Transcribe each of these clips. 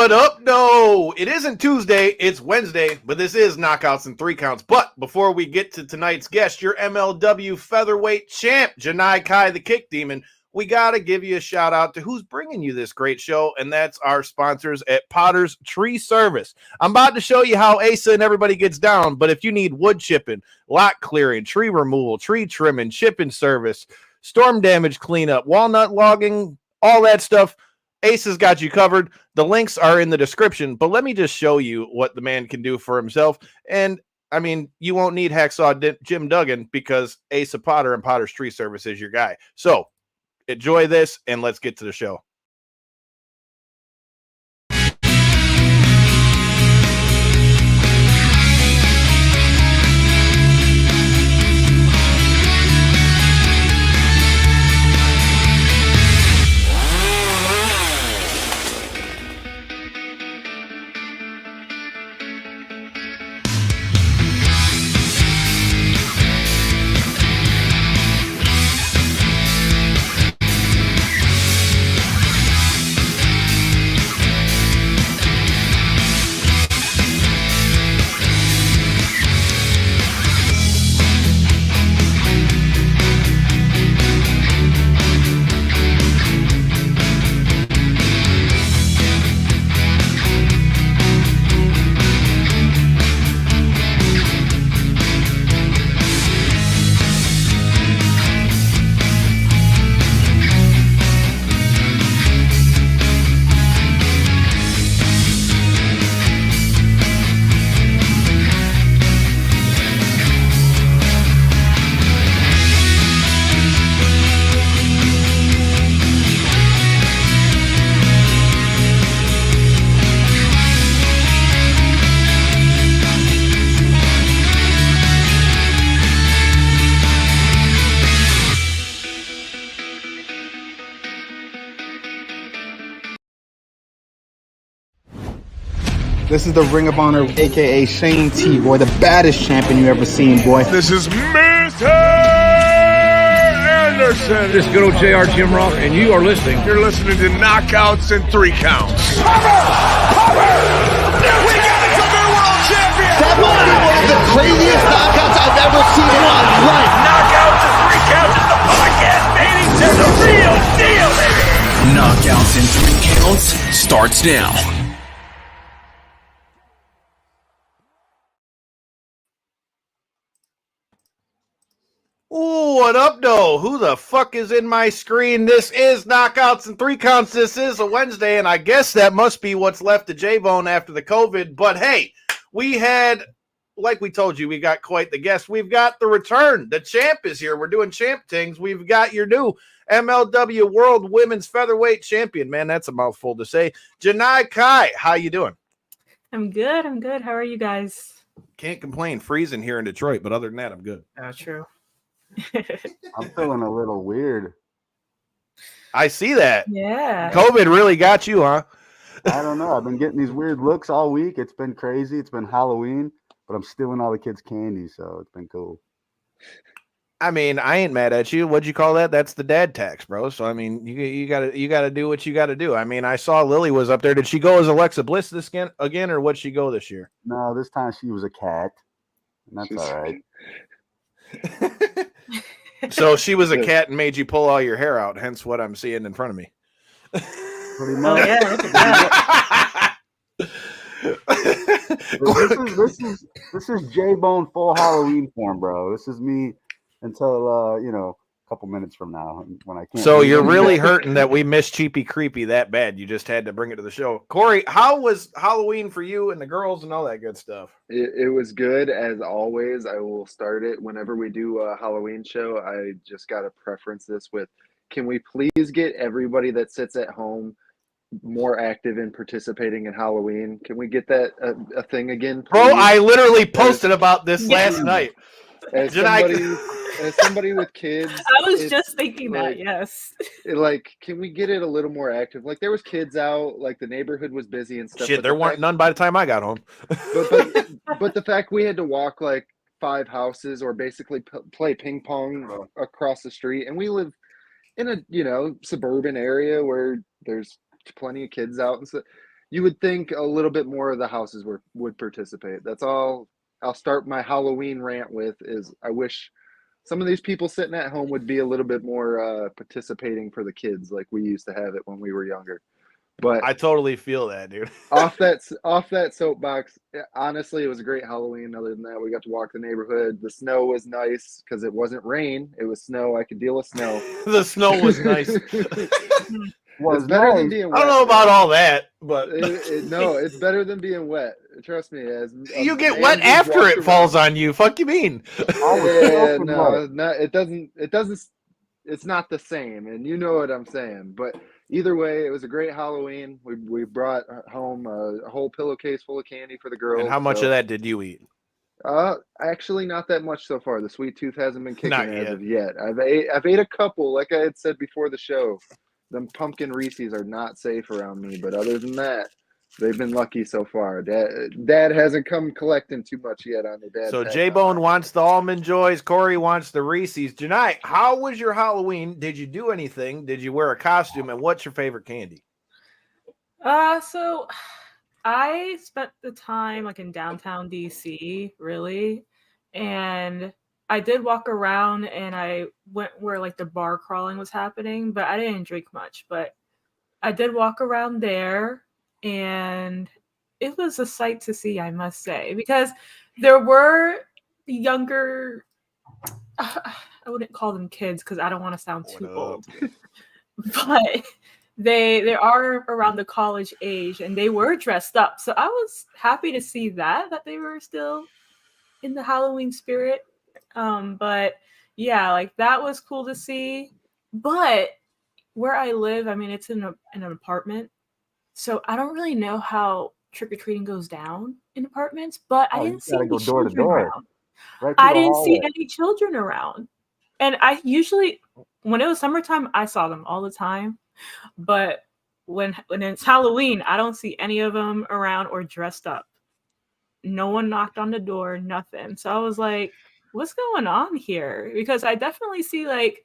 What up, no? It isn't Tuesday, it's Wednesday, but this is Knockouts and Three Counts. But before we get to tonight's guest, your MLW Featherweight champ, Janai Kai, the Kick Demon, we got to give you a shout out to who's bringing you this great show, and that's our sponsors at Potter's Tree Service. I'm about to show you how Asa and everybody gets down, but if you need wood chipping, lot clearing, tree removal, tree trimming, chipping service, storm damage cleanup, walnut logging, all that stuff, Ace has got you covered. The links are in the description, but let me just show you what the man can do for himself. And I mean, you won't need Hacksaw Jim Duggan because Asa Potter and Potter's Tree Service is your guy. So enjoy this and let's get to the show. This is the Ring of Honor, a.k.a. Shane T, boy, the baddest champion you ever seen, boy. This is Mr. Anderson. This is good old JR Jim Ross, and you are listening. You're listening to Knockouts and Three Counts. Cover! We got a new world champion! That might be one of the craziest knockouts I've ever seen in my life. Knockouts and Three Counts is the podcast meeting to the real deal, baby! Knockouts and Three Counts starts now. Ooh, what up, though? Who the fuck is in my screen? This is Knockouts and Three Counts. This is a Wednesday, and I guess that must be what's left of J-Bone after the COVID. But hey, we had, like we told you, we got quite the guest. We've got the return. The champ is here. We're doing champ things. We've got your new MLW World Women's Featherweight Champion. Man, that's a mouthful to say. Janai Kai, how you doing? I'm good. How are you guys? Can't complain. Freezing here in Detroit, but other than that, I'm good. Oh, true. I'm feeling a little weird. I see that. Yeah. COVID really got you, huh? I don't know. I've been getting these weird looks all week. It's been crazy. It's been Halloween, but I'm stealing all the kids' candy, so it's been cool. I mean, I ain't mad at you. What'd you call that? That's the dad tax, bro. So I mean, you gotta do what you gotta do. I mean, I saw Lily was up there. Did she go as Alexa Bliss this again, or what'd she go this year? No, this time she was a cat, and that's all right. So she was a cat and made you pull all your hair out, hence what I'm seeing in front of me. Pretty much. Oh, yeah, look at that. This is J-Bone full Halloween form, bro. This is me until a couple minutes from now when I can't. So you're really hurting that we missed Cheapy Creepy that bad. You just had to bring it to the show. Corey, how was Halloween for you and the girls and all that good stuff? It was good as always. I will start it whenever we do a Halloween show. I just got to preference this with, can we please get everybody that sits at home more active in participating in Halloween? Can we get that a thing again, please? Bro, I literally posted about this last night. As somebody with kids, I was just thinking that. Yes. Can we get it a little more active? Like, there was kids out, like the neighborhood was busy and stuff. Shit, there weren't none by the time I got home. but the fact we had to walk like 5 houses or basically play ping pong across the street, and we live in a suburban area where there's plenty of kids out and stuff. you would think a little bit more of the houses would participate. That's all I'll start my Halloween rant with is I wish some of these people sitting at home would be a little bit more participating for the kids like we used to have it when we were younger. But I totally feel that, dude. off that soapbox, honestly, it was a great Halloween. Other than that, we got to walk the neighborhood. The snow was nice because it wasn't rain; it was snow. I could deal with snow. The snow was nice. It's better than being wet. I don't know about all that, but no, it's better than being wet. Trust me. You get wet after it falls on you. Fuck you mean? Yeah, no, it doesn't. It's not the same, and you know what I'm saying. But either way, it was a great Halloween. We brought home a whole pillowcase full of candy for the girls. And how much of that did you eat? Actually, not that much so far. The sweet tooth hasn't been kicking as of yet. I've ate a couple, like I had said before the show. Them pumpkin Reese's are not safe around me, but other than that, they've been lucky so far. Dad hasn't come collecting too much yet on the dad. So J-Bone wants the Almond Joys. Corey wants the Reese's. Janai, how was your Halloween? Did you do anything? Did you wear a costume? And what's your favorite candy? So I spent the time like in downtown DC, really, and I did walk around and I went where like the bar crawling was happening, but I didn't drink much. But I did walk around there, and it was a sight to see, I must say, because there were younger, I wouldn't call them kids because I don't want to sound too old, but they are around the college age and they were dressed up. So I was happy to see that they were still in the Halloween spirit. But yeah, like that was cool to see. But where I live, I mean, it's in an apartment. So I don't really know how trick-or-treating goes down in apartments, but I didn't see any children around. I didn't see any children around. And I usually, when it was summertime, I saw them all the time. But when it's Halloween, I don't see any of them around or dressed up. No one knocked on the door, nothing. So I was like, what's going on here? Because I definitely see like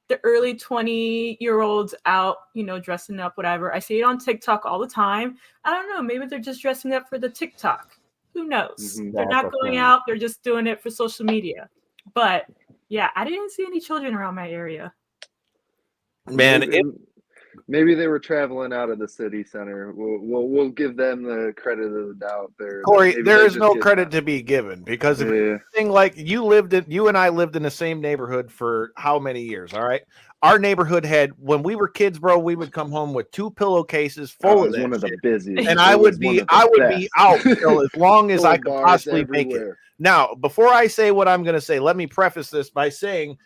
the early 20-year-olds out, dressing up, whatever. I see it on TikTok all the time. I don't know. Maybe they're just dressing up for the TikTok. Who knows? They're not going out. They're just doing it for social media. But yeah, I didn't see any children around my area. Man, maybe they were traveling out of the city center. We'll give them the credit of the doubt there. Corey, there is no credit to be given because thing like you and I lived in the same neighborhood for how many years? All right. Our neighborhood had, when we were kids, bro, we would come home with 2 pillowcases full of that one of the busiest. And I would be out till as long as I could possibly make it. Now, before I say what I'm going to say, let me preface this by saying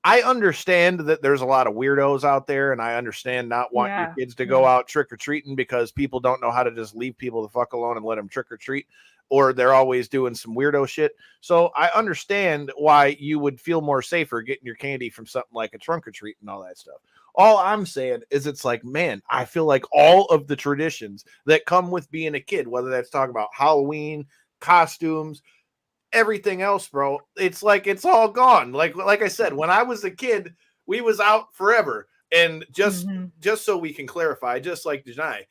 I understand that there's a lot of weirdos out there, and I understand not wanting your kids to go out trick-or-treating because people don't know how to just leave people the fuck alone and let them trick-or-treat, or they're always doing some weirdo shit. So I understand why you would feel more safer getting your candy from something like a trunk-or-treat and all that stuff. All I'm saying is it's like, man, I feel like all of the traditions that come with being a kid, whether that's talking about Halloween, costumes, everything else, bro, it's like it's all gone. Like I said, when I was a kid, we was out forever. And just so we can clarify, just like Janai,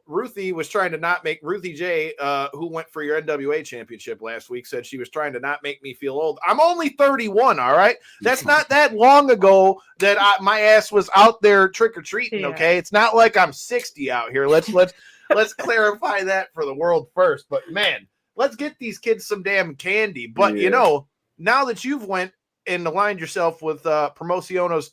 Ruthie was trying to not make Ruthie J, who went for your NWA championship last week, said she was trying to not make me feel old. I'm only 31. All right. That's not that long ago that my ass was out there trick-or-treating. Okay. It's not like I'm 60 out here. Let's clarify that for the world first, but man, let's get these kids some damn candy. But, now that you've went and aligned yourself with Promociones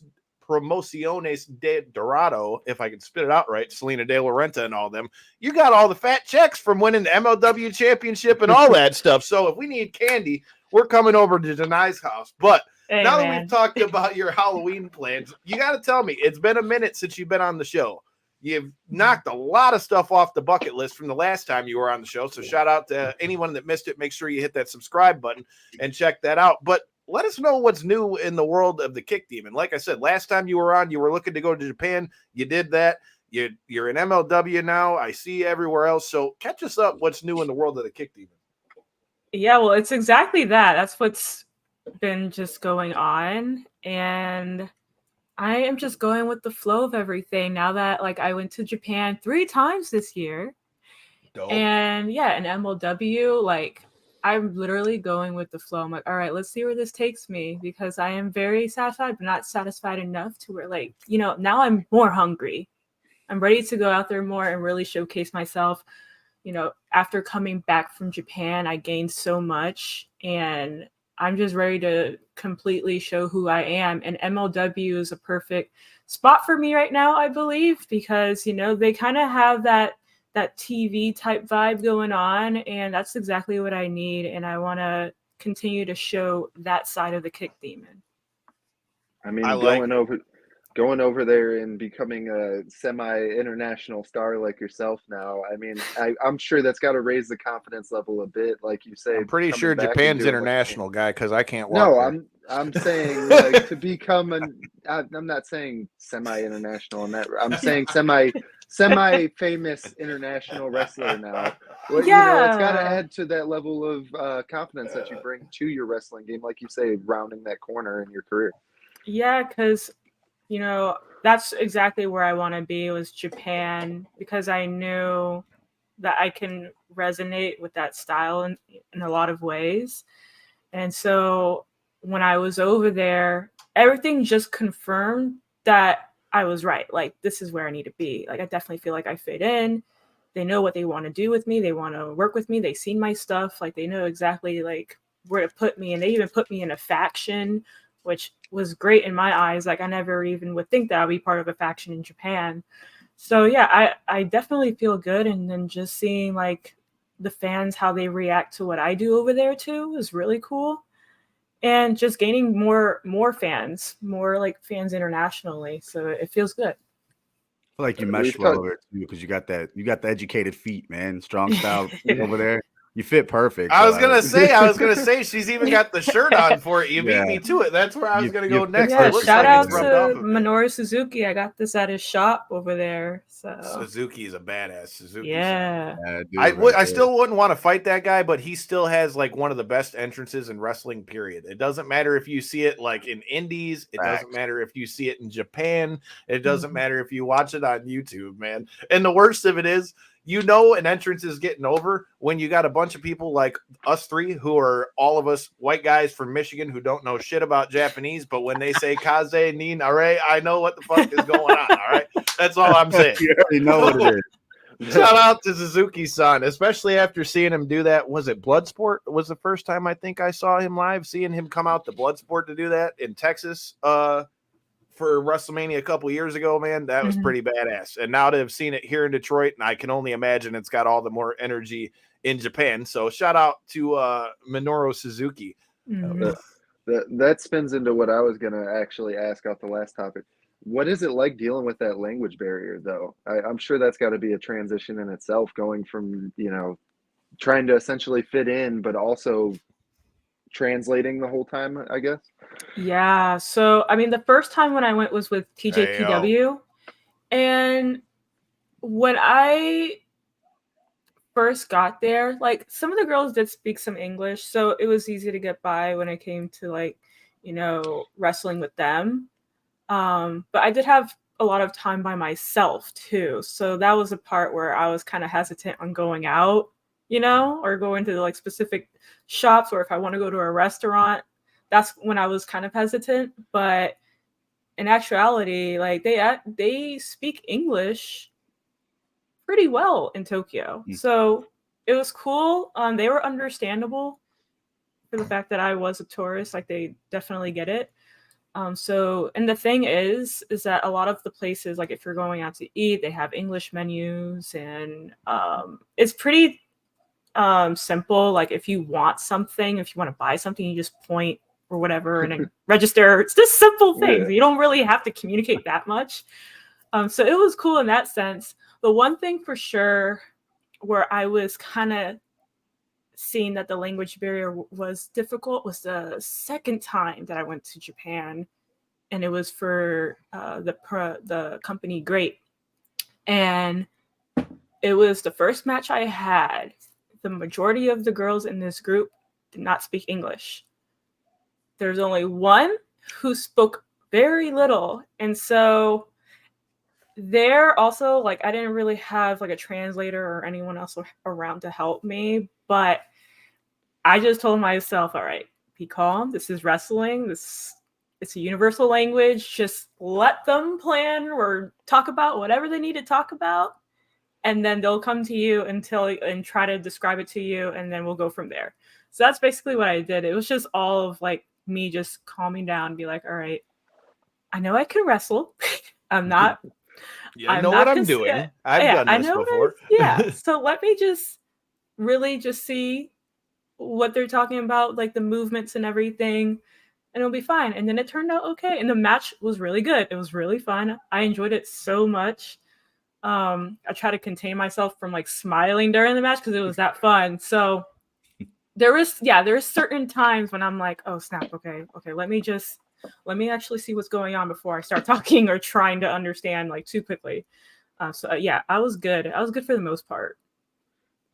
de Dorado, if I can spit it out right, Salina De La Renta and all them, you got all the fat checks from winning the MLW Championship and all that stuff. So if we need candy, we're coming over to Janai's house. But now that we've talked about your Halloween plans, you got to tell me, it's been a minute since you've been on the show. You've knocked a lot of stuff off the bucket list from the last time you were on the show. So shout out to anyone that missed it. Make sure you hit that subscribe button and check that out. But let us know what's new in the world of the Kick Demon. Like I said, last time you were on, you were looking to go to Japan. You did that. You're in MLW now. I see you everywhere else. So catch us up. What's new in the world of the Kick Demon? Yeah, well, it's exactly that. That's what's been just going on. And I am just going with the flow of everything now that I went to Japan 3 times this year. Dope. And yeah, in MLW, like I'm literally going with the flow. I'm like, all right, let's see where this takes me, because I am very satisfied, but not satisfied enough to where, like, now I'm more hungry. I'm ready to go out there more and really showcase myself. After coming back from Japan, I gained so much, and I'm just ready to completely show who I am. And MLW is a perfect spot for me right now, I believe, because, they kind of have that TV type vibe going on, and that's exactly what I need. And I want to continue to show that side of the Kick Demon. I mean, I like going over there and becoming a semi-international star like yourself now. I mean, I'm sure that's got to raise the confidence level a bit, like you say. I'm pretty coming sure back and Japan's doing what you international, guy, because I can't can. walk No, there. I'm saying like to become I'm not saying semi-international in that. I'm saying semi-famous international wrestler now. Well, it's got to add to that level of confidence that you bring to your wrestling game, like you say, rounding that corner in your career. Yeah, because that's exactly where I want to be, was Japan, because I knew that I can resonate with that style in a lot of ways. And so when I was over there, everything just confirmed that I was right. Like, this is where I need to be. Like, I definitely feel like I fit in. They know what they want to do with me. They want to work with me. They've seen my stuff. Like, they know exactly like where to put me. And they even put me in a faction, which was great in my eyes. Like, I never even would think that I'd be part of a faction in Japan. So yeah, I definitely feel good. And then just seeing like the fans, how they react to what I do over there too, is really cool. And just gaining more fans, more like fans internationally. So it feels good. I feel like you mesh We've well talked- over there too, because you got the educated feet, man. Strong style over there. You fit perfect. I was so gonna say, she's even got the shirt on for it. You beat Yeah. me to it. That's where I was You- gonna you go fit next. Yeah, It looks shout like out it's rubbed off to of it. Minoru Suzuki. I got this at his shop over there. So Suzuki is a badass. Suzuki. yeah. dude, I right there. still wouldn't want to fight that guy, but he still has like one of the best entrances in wrestling, period. It doesn't matter if you see it like in indies. It doesn't Facts. matter if you see it in Japan. It doesn't Mhm. matter if you watch it on YouTube, man. And the worst of it is, an entrance is getting over when you got a bunch of people like us three, who are all of us white guys from Michigan who don't know shit about Japanese, but when they say kaze ni nare, I know what the fuck is going on. All right. That's all I'm saying. You already know what it is. Shout out to Suzuki-san, especially after seeing him do that. Was it Bloodsport? Was the first time I think I saw him live, seeing him come out to Bloodsport to do that in Texas for WrestleMania a couple years ago, man. That was Mhm. pretty badass. And now to have seen it here in Detroit, and I can only imagine it's got all the more energy in Japan. So shout out to Minoru Suzuki. Mhm. That spins into what I was gonna actually ask off the last topic. What is it like dealing with that language barrier, though? I'm sure that's got to be a transition in itself, going from trying to essentially fit in, but also translating the whole time, I guess. Yeah. So I mean, the first time when I went was with TJPW, and when I first got there, like some of the girls did speak some English, so it was easy to get by when it came to like wrestling with them. But I did have a lot of time by myself too, so that was a part where I was kind of hesitant on going out, or going to like specific shops, or if I want to go to a restaurant, that's when I was kind of hesitant. But in actuality, like they speak English pretty well in Tokyo. So it was cool. They were understandable for the fact that I was a tourist. Like, they definitely get it. So, and the thing is that a lot of the places, like if you're going out to eat, they have English menus, and it's pretty simple. Like if you want something, if you want to buy something, you just point or whatever and then register. It's just simple things. Yeah. You don't really have to communicate that much. So it was cool in that sense. The one thing for sure where I was kind of seeing that the language barrier was difficult was the second time that I went to Japan, and it was for the company Great. And it was the first match I had. The majority of the girls in this group did not speak English. There's only one who spoke very little. And so There also, like, I didn't really have like a translator or anyone else around to help me, but I just told myself, all right, be calm. This is wrestling. It's a universal language. Just let them plan or talk about whatever they need to talk about, and then they'll come to you and try to describe it to you, and then we'll go from there. So that's basically what I did. It was just all of like me just calming down, be like, all right, I know I can wrestle. I'm not. Yeah, I I'm know not what I'm cons- doing. yeah, I've yeah, done I this know what before. yeah. So let me just really just see what they're talking about, like the movements and everything, and it'll be fine. And then it turned out okay. And the match was really good. It was really fun. I enjoyed it so much. I try to contain myself from like smiling during the match because it was that fun. So there's certain times when I'm like, oh snap, okay, let me actually see what's going on before I start talking or trying to understand like too quickly. Yeah, I was good. I was good for the most part.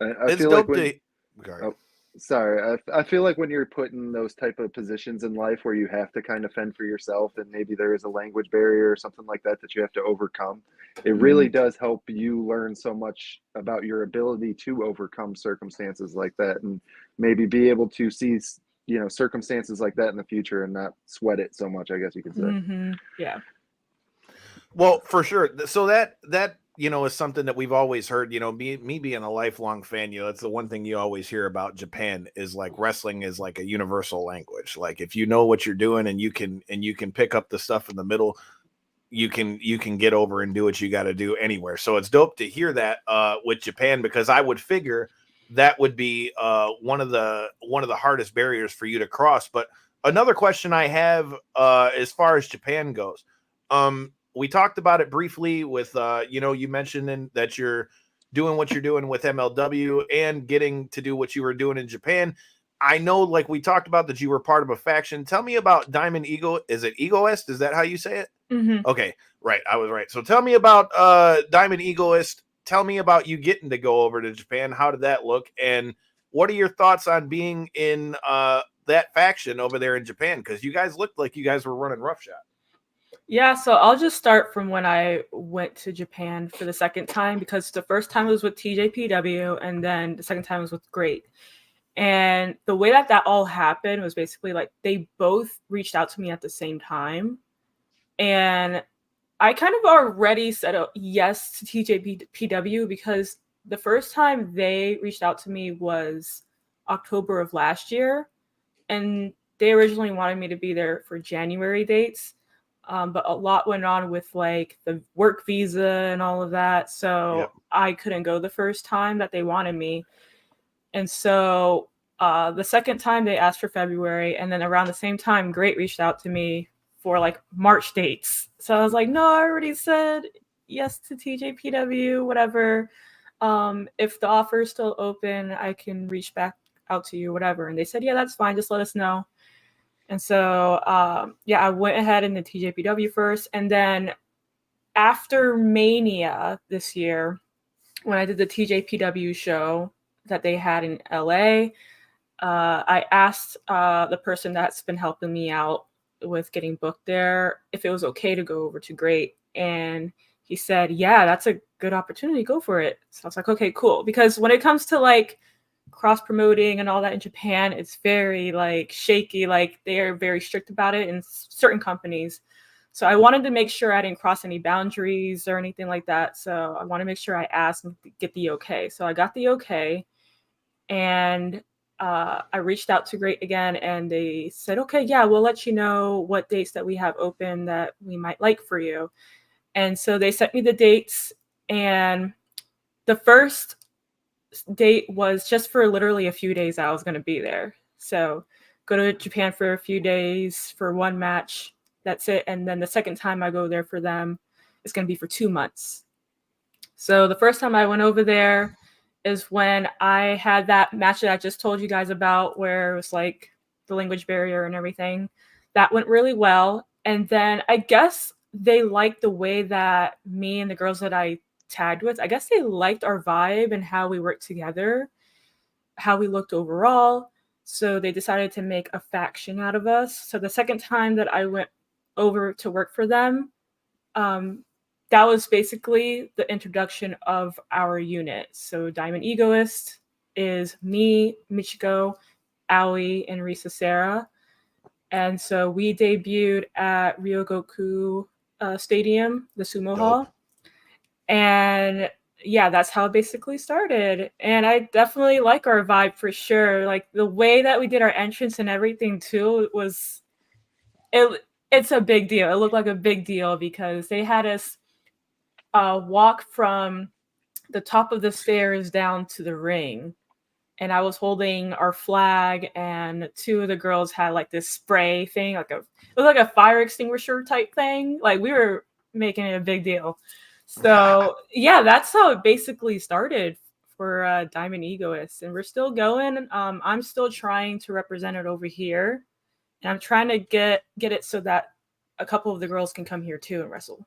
I It's feel like dope when to. Sorry. oh, sorry, I feel like when you're put in those type of positions in life where you have to kind of fend for yourself, and maybe there is a language barrier or something like that that you have to overcome, it really does help you learn so much about your ability to overcome circumstances like that, and maybe be able to see, you know, circumstances like that in the future and not sweat it so much, I guess you could say. Yeah. Well, for sure. So that is something that we've always heard. Me being a lifelong fan, that's the one thing you always hear about Japan is like wrestling is like a universal language. Like if you know what you're doing and you can pick up the stuff in the middle, you can get over and do what you got to do anywhere. So it's dope to hear that with Japan, because I would figure that would be one of the hardest barriers for you to cross. But another question I have as far as Japan goes, we talked about it briefly with you mentioned that you're doing what you're doing with MLW and getting to do what you were doing in Japan. I know, like we talked about, that you were part of a faction. Tell me about Diamond Ego. Is it Egoist? Is that how you say it? Okay, right. I was right. So tell me about Diamond Egoist. Tell me about you getting to go over to Japan. How did that look? And what are your thoughts on being in that faction over there in Japan? Because you guys looked like you guys were running roughshod. Yeah, so I'll just start from when I went to Japan for the second time, because the first time was with TJPW and then the second time was with Great. And the way that all happened was basically like they both reached out to me at the same time. And I kind of already said yes to TJPW because the first time they reached out to me was October of last year. And they originally wanted me to be there for January dates. But a lot went on with like the work visa and all of that. So I couldn't go the first time that they wanted me. And so the second time they asked for February, and then around the same time, Great reached out to me for like March dates. So I was like, no, I already said yes to TJPW, whatever. If the offer is still open, I can reach back out to you, whatever. And they said, yeah, that's fine. Just let us know. And so, I went ahead in the TJPW first. And then after Mania this year, when I did the TJPW show that they had in LA, I asked the person that's been helping me out with getting booked there if it was okay to go over to Great. And he said, yeah, that's a good opportunity. Go for it. So I was like, okay, cool. Because when it comes to like cross promoting and all that in Japan, it's very like shaky. Like they are very strict about it in certain companies. So I wanted to make sure I didn't cross any boundaries or anything like that. So I want to make sure I asked and get the okay. So I got the okay, and I reached out to Great again, and they said, okay, yeah, we'll let you know what dates that we have open that we might like for you. And so they sent me the dates, and the first date was just for literally a few days I was going to be there. So go to Japan for a few days for one match. That's it. And then the second time I go there for them, it's going to be for 2 months. So the first time I went over there is when I had that match that I just told you guys about, where it was like the language barrier and everything. That went really well. And then I guess they liked the way that me and the girls that I tagged with, I guess they liked our vibe and how we worked together, how we looked overall. So they decided to make a faction out of us. So the second time that I went over to work for them, that that was basically the introduction of our unit. So Diamond Egoist is me, Michiko, Aoi, and Risa Sarah. And so we debuted at Ryogoku Stadium, the sumo hall. And yeah, that's how it basically started. And I definitely like our vibe for sure. Like the way that we did our entrance and everything too was it's a big deal. It looked like a big deal because they had us walk from the top of the stairs down to the ring. And I was holding our flag, and two of the girls had like this spray thing, it was like a fire extinguisher type thing. Like we were making it a big deal. So yeah, that's how it basically started for Diamond Egoist, and we're still going. I'm still trying to represent it over here, and I'm trying to get it so that a couple of the girls can come here too and wrestle.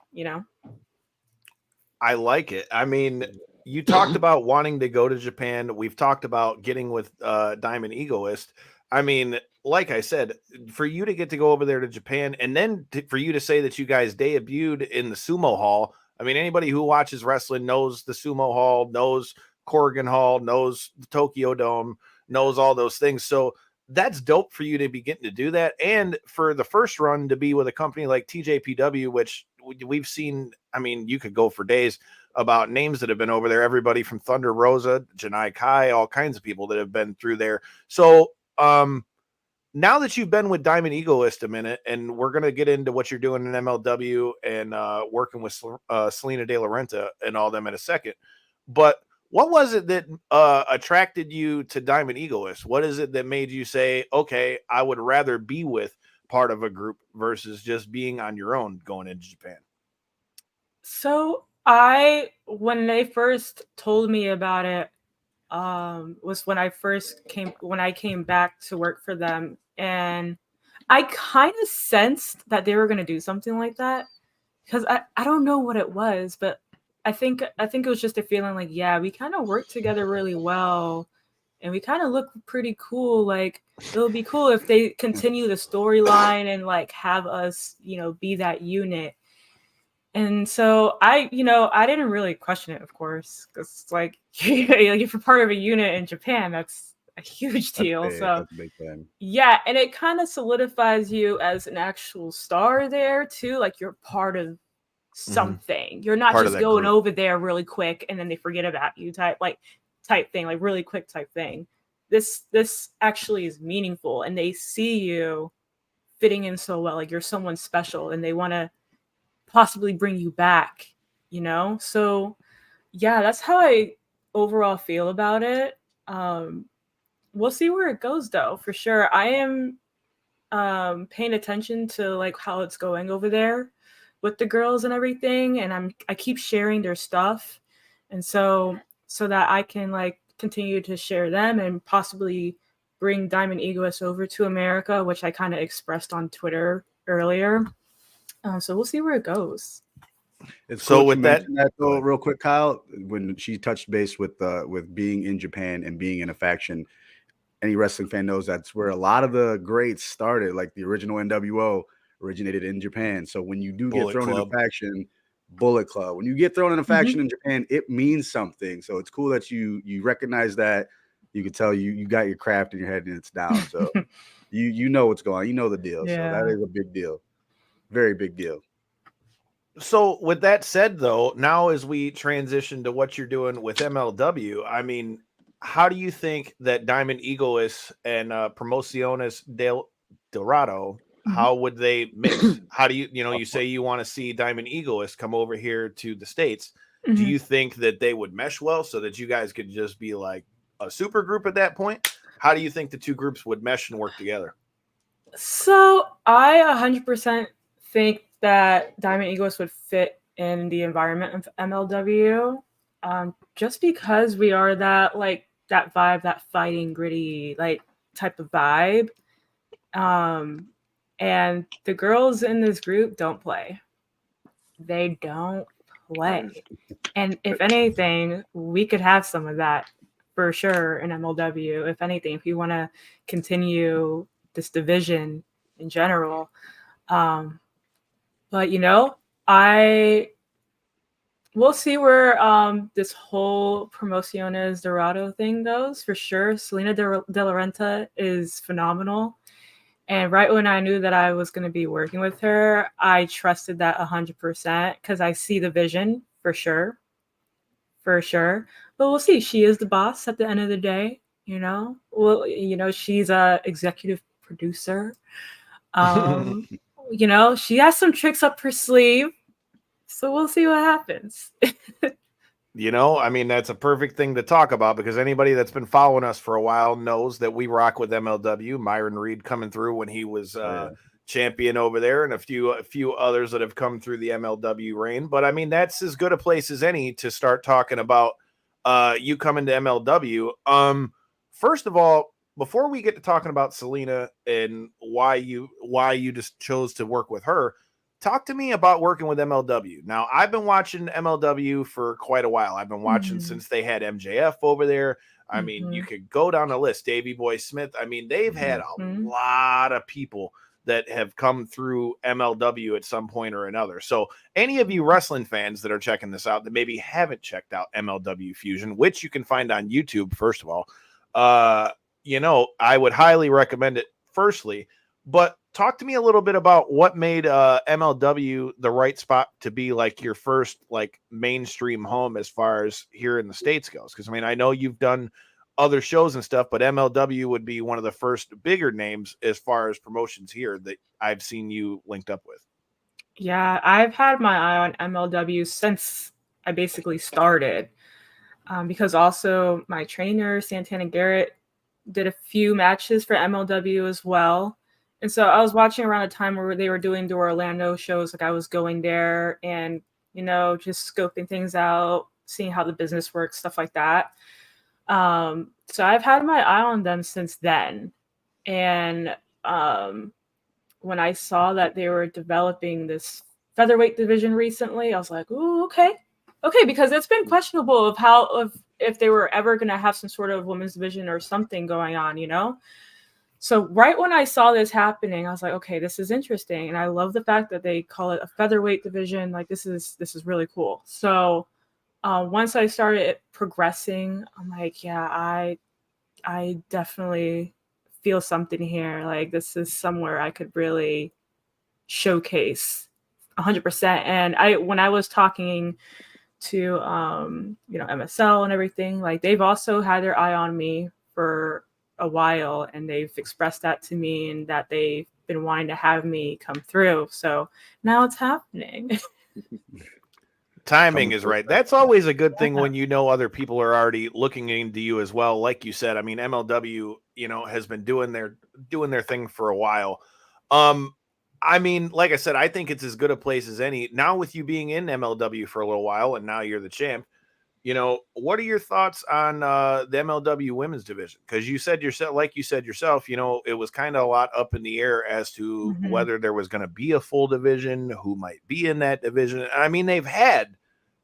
I like it. I mean, you talked about wanting to go to Japan. We've talked about getting with Diamond Egoist. I mean, like I said, for you to get to go over there to Japan, and then for you to say that you guys debuted in the Sumo Hall. I mean, anybody who watches wrestling knows the Sumo Hall, knows Corrigan Hall, knows the Tokyo Dome, knows all those things. So that's dope for you to be getting to do that. And for the first run to be with a company like TJPW, which we've seen, I mean, you could go for days about names that have been over there. Everybody from Thunder Rosa, Janai Kai, all kinds of people that have been through there. So now that you've been with Diamond Egoist a minute, and we're going to get into what you're doing in MLW and working with Salina De La Renta and all them in a second. But what was it that attracted you to Diamond Egoist? What is it that made you say, okay, I would rather be with part of a group versus just being on your own going into Japan? So when they first told me about it, was when I came back to work for them, and I kind of sensed that they were going to do something like that, because I don't know what it was, but I think it was just a feeling like, yeah, we kind of work together really well, and we kind of look pretty cool. Like it would be cool if they continue the storyline and like have us, be that unit. And so I didn't really question it, of course, because like if you're part of a unit in Japan, that's a huge deal. That's big. So That's a big thing. yeah, and it kind of solidifies you as an actual star there too. Like you're part of something. You're not Part of just that going group. over there really quick and then they forget about you type thing, like really quick type thing. This actually is meaningful, and they see you fitting in so well. Like you're someone special, and they want to possibly bring you back, So yeah, that's how I overall feel about it. We'll see where it goes though, for sure. I am paying attention to like how it's going over there with the girls and everything, and I keep sharing their stuff, and so that I can like continue to share them and possibly bring Diamond Egoist over to America, which I kind of expressed on Twitter earlier. So we'll see where it goes. It's So cool with you that- mentioned that though, real quick, Kyle, when she touched base with being in Japan and being in a faction, any wrestling fan knows that's where a lot of the greats started. Like the original NWO originated in Japan. So when you do Bullet get thrown Club. in a faction, Bullet Club, when you get thrown in a faction in Japan, it means something. So it's cool that you recognize that. You can tell you got your craft in your head and it's down. So you know what's going on. You know the deal. Yeah. So that is a big deal. Very big deal. So with that said, though, now as we transition to what you're doing with MLW, I mean, how do you think that Diamond Egoist and Promociones del Dorado, how would they mix? How do you say you want to see Diamond Egoist come over here to the States? Do you think that they would mesh well so that you guys could just be like a super group at that point? How do you think the two groups would mesh and work together? So I 100% think that Diamond Egoist would fit in the environment of MLW, just because we are that vibe, that fighting gritty like type of vibe, and the girls in this group don't play. They don't play, and if anything, we could have some of that for sure in MLW. If anything, if you want to continue this division in general. But we'll see where this whole Promociones Dorado thing goes for sure. Salina De La Renta is phenomenal. And right when I knew that I was going to be working with her, I trusted that 100% because I see the vision for sure. For sure. But we'll see. She is the boss at the end of the day, you know? Well, you know, she's a executive producer. You know, she has some tricks up her sleeve. So we'll see what happens. You know, I mean, that's a perfect thing to talk about because anybody that's been following us for a while knows that we rock with MLW. Myron Reed coming through when he was champion over there, and a few others that have come through the MLW reign. But I mean, that's as good a place as any to start talking about you coming to MLW. First of all, before we get to talking about Salina and why you just chose to work with her, talk to me about working with MLW. Now, I've been watching MLW for quite a while. I've been watching since they had MJF over there. I mean, you could go down the list. Davey Boy Smith. I mean, they've had a lot of people that have come through MLW at some point or another. So any of you wrestling fans that are checking this out that maybe haven't checked out MLW Fusion, which you can find on YouTube, first of all, you know, I would highly recommend it firstly. But talk to me a little bit about what made MLW the right spot to be like your first like mainstream home as far as here in the States goes. Because I mean, I know you've done other shows and stuff, but MLW would be one of the first bigger names as far as promotions here that I've seen you linked up with. Yeah, I've had my eye on MLW since I basically started. Because also my trainer, Santana Garrett, did a few matches for MLW as well. And so I was watching around a time where they were doing the Orlando shows. Like I was going there and, you know, just scoping things out, seeing how the business works, stuff like that. So I've had my eye on them since then. And when I saw that they were developing this featherweight division recently, I was like, ooh, okay, because it's been questionable of if they were ever going to have some sort of women's division or something going on, you know? So right when I saw this happening, I was like, okay, this is interesting. And I love the fact that they call it a featherweight division. Like this is really cool. So once I started progressing, I'm like, yeah, I definitely feel something here. Like this is somewhere I could really showcase 100%. And when I was talking to you know, MSL and everything, like they've also had their eye on me for a while, and they've expressed that to me and that they've been wanting to have me come through. So now it's happening. Timing is right. That's always a good thing when you know other people are already looking into you as well. Like you said, I mean, MLW, you know, has been doing their thing for a while. I mean, like I said, I think it's as good a place as any. Now with you being in MLW for a little while and now you're the champ, you know, what are your thoughts on the MLW women's division? Because you said yourself, you know, it was kind of a lot up in the air as to whether there was going to be a full division, who might be in that division. I mean, they've had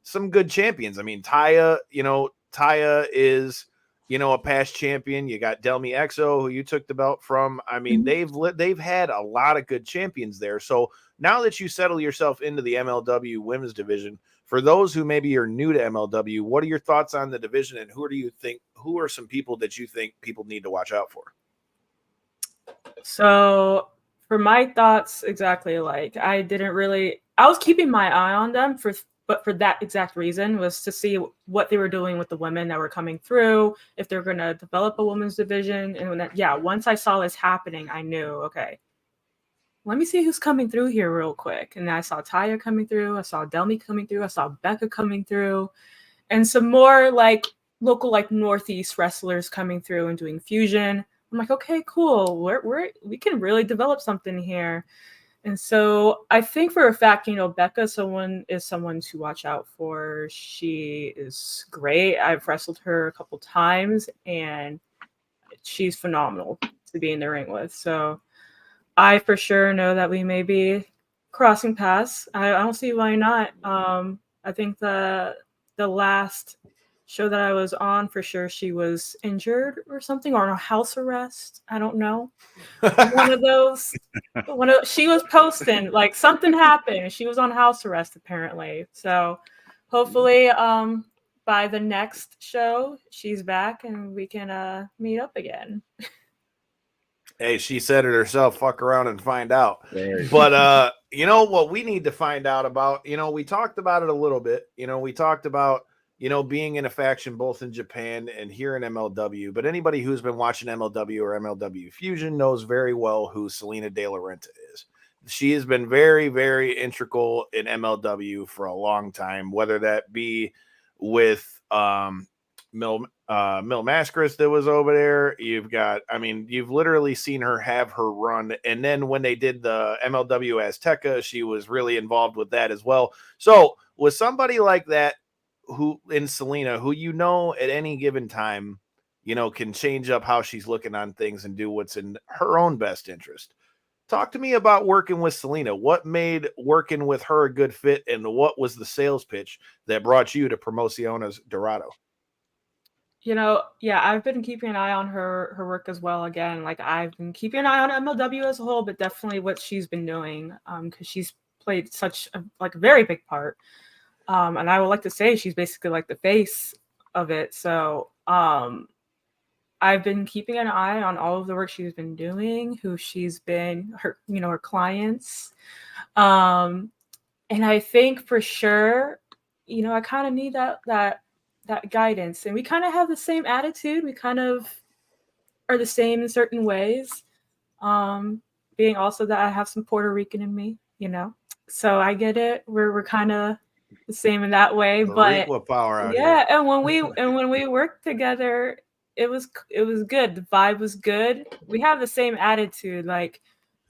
some good champions. I mean, Taya is, you know, a past champion. You got Delmi Exo, who you took the belt from. I mean, they've had a lot of good champions there. So now that you settle yourself into the MLW women's division, for those who maybe are new to MLW, what are your thoughts on the division, and who are some people that you think people need to watch out for? So for my thoughts, exactly, like I was keeping my eye on them but for that exact reason, was to see what they were doing with the women that were coming through, if they're going to develop a women's division. And once I saw this happening, I knew, okay, let me see who's coming through here real quick. And I saw Taya coming through. I saw Delmi coming through. I saw Becca coming through. And some more like local, like Northeast wrestlers coming through and doing fusion. I'm like, okay, cool. We can really develop something here. And so I think for a fact, you know, Becca is someone to watch out for. She is great. I've wrestled her a couple times and she's phenomenal to be in the ring with. So I for sure know that we may be crossing paths. I don't see why not. I think the last show that I was on, for sure, she was injured or something, or on a house arrest. I don't know. One of those. She was posting like something happened. She was on house arrest apparently. So hopefully, by the next show, she's back and we can meet up again. Hey, she said it herself. Fuck around and find out. Right. But you know what we need to find out about? You know, we talked about it a little bit. You know, we talked about being in a faction both in Japan and here in MLW. But anybody who's been watching MLW or MLW Fusion knows very well who Salina De La Renta is. She has been very, very integral in MLW for a long time, whether that be with Mil Mascaris that was over there. You've literally seen her have her run. And then when they did the MLW Azteca, she was really involved with that as well. So with somebody like that, who in Salina, who at any given time, can change up how she's looking on things and do what's in her own best interest. Talk to me about working with Salina. What made working with her a good fit, and what was the sales pitch that brought you to Promociones Dorado? Yeah, I've been keeping an eye on her work as well. Again, like I've been keeping an eye on MLW as a whole, but definitely what she's been doing, because she's played such a very big part. And I would like to say she's basically like the face of it. So I've been keeping an eye on all of the work she's been doing, who she's been, her clients. And I think for sure, I kind of need that guidance. And we kind of have the same attitude. We kind of are the same in certain ways. Being also that I have some Puerto Rican in me, So I get it. We're kind of the same in that way, but power out yeah, here. and when we worked together, it was good. The vibe was good. We have the same attitude. Like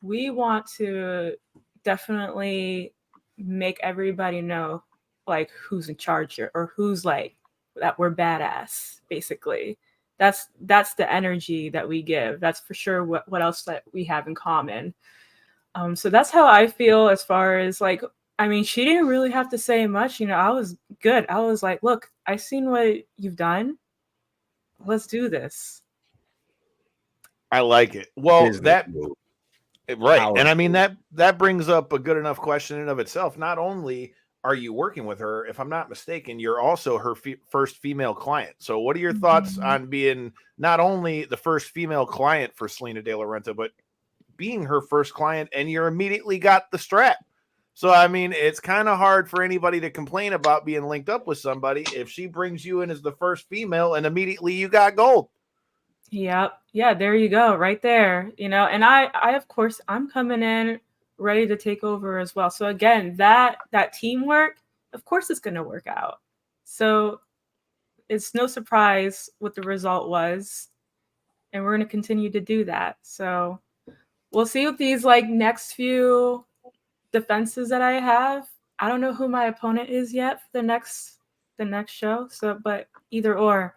we want to definitely make everybody know like who's in charge here, or who's like that we're badass. Basically, that's the energy that we give. That's for sure what else that we have in common. So that's how I feel as far as like. I mean, she didn't really have to say much. I was good. I was like, look, I've seen what you've done. Let's do this. I like it. Well, right. Powerful. And I mean, that brings up a good enough question in and of itself. Not only are you working with her, if I'm not mistaken, you're also her first female client. So what are your thoughts on being not only the first female client for Salina De La Renta, but being her first client, and you're immediately got the strap? So, I mean, it's kind of hard for anybody to complain about being linked up with somebody if she brings you in as the first female and immediately you got gold. Yep. Yeah, there you go. Right there. And I of course, I'm coming in ready to take over as well. So again, that teamwork, of course it's going to work out. So it's no surprise what the result was. And we're going to continue to do that. So we'll see with these next few defenses that I have. I don't know who my opponent is yet for the next show. So, but either or,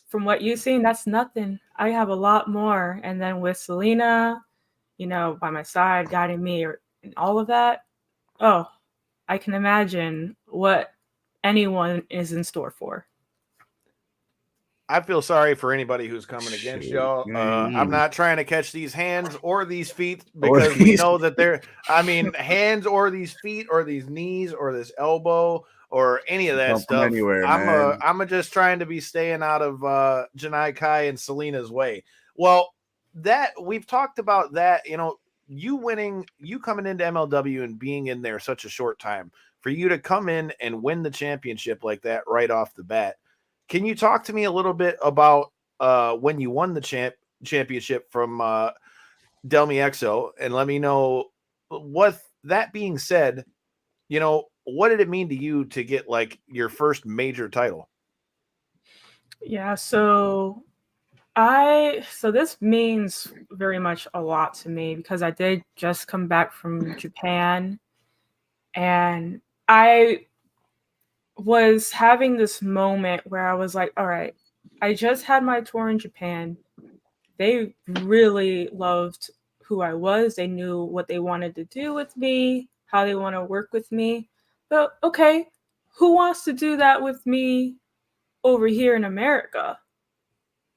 from what you've seen, that's nothing. I have a lot more. And then with Salina, by my side, guiding me, and all of that. Oh, I can imagine what anyone is in store for. I feel sorry for anybody who's coming against y'all. I'm not trying to catch these hands or these feet, because we know that hands or these feet or these knees or this elbow or any of that stuff. I'm just trying to be staying out of Janai Kai and Salina's way. Well, that we've talked about that, you coming into MLW and being in there such a short time, for you to come in and win the championship like that right off the bat. Can you talk to me a little bit about when you won the championship from Del Miexo, and let me know, what that being said, what did it mean to you to get your first major title? Yeah, so this means very much a lot to me, because I did just come back from Japan, and I was having this moment where I was like, all right, I just had my tour in Japan. They really loved who I was. They knew what they wanted to do with me, how they want to work with me. But okay, who wants to do that with me over here in America?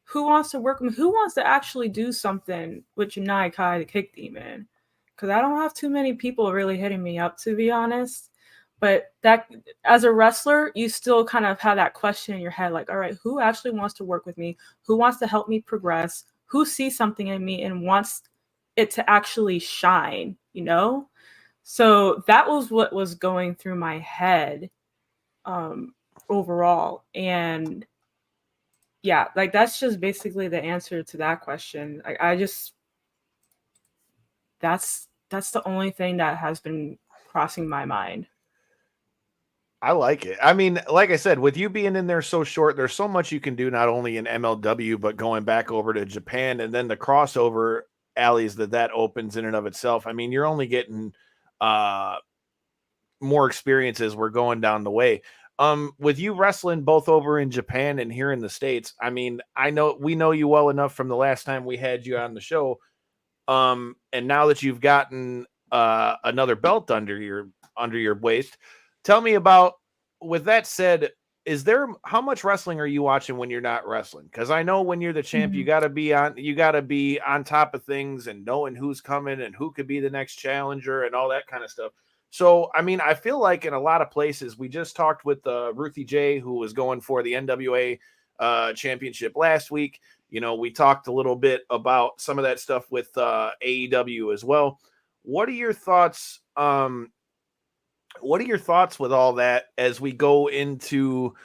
Who wants to work with me? Who wants to actually do something with Janai Kai, the Kick Demon? Because I don't have too many people really hitting me up, to be honest. But that, as a wrestler, you still kind of have that question in your head, like, all right, who actually wants to work with me? Who wants to help me progress? Who sees something in me and wants it to actually shine, you know? So that was what was going through my head overall. And yeah, like that's just basically the answer to that question. I just, that's the only thing that has been crossing my mind. I like it. I mean, like I said, with you being in there so short, there's so much you can do, not only in MLW, but going back over to Japan and then the crossover alleys that opens in and of itself. I mean, you're only getting more experiences we're going down the way. With you wrestling both over in Japan and here in the States, I mean, we know you well enough from the last time we had you on the show. And now that you've gotten another belt under your waist, tell me about, with that said, how much wrestling are you watching when you're not wrestling? Because I know when you're the champ, you gotta be on top of things and knowing who's coming and who could be the next challenger and all that kind of stuff. So, I mean, I feel like in a lot of places, we just talked with Ruthie J, who was going for the NWA championship last week. You know, we talked a little bit about some of that stuff with AEW as well. What are your thoughts? What are your thoughts with all that as we go into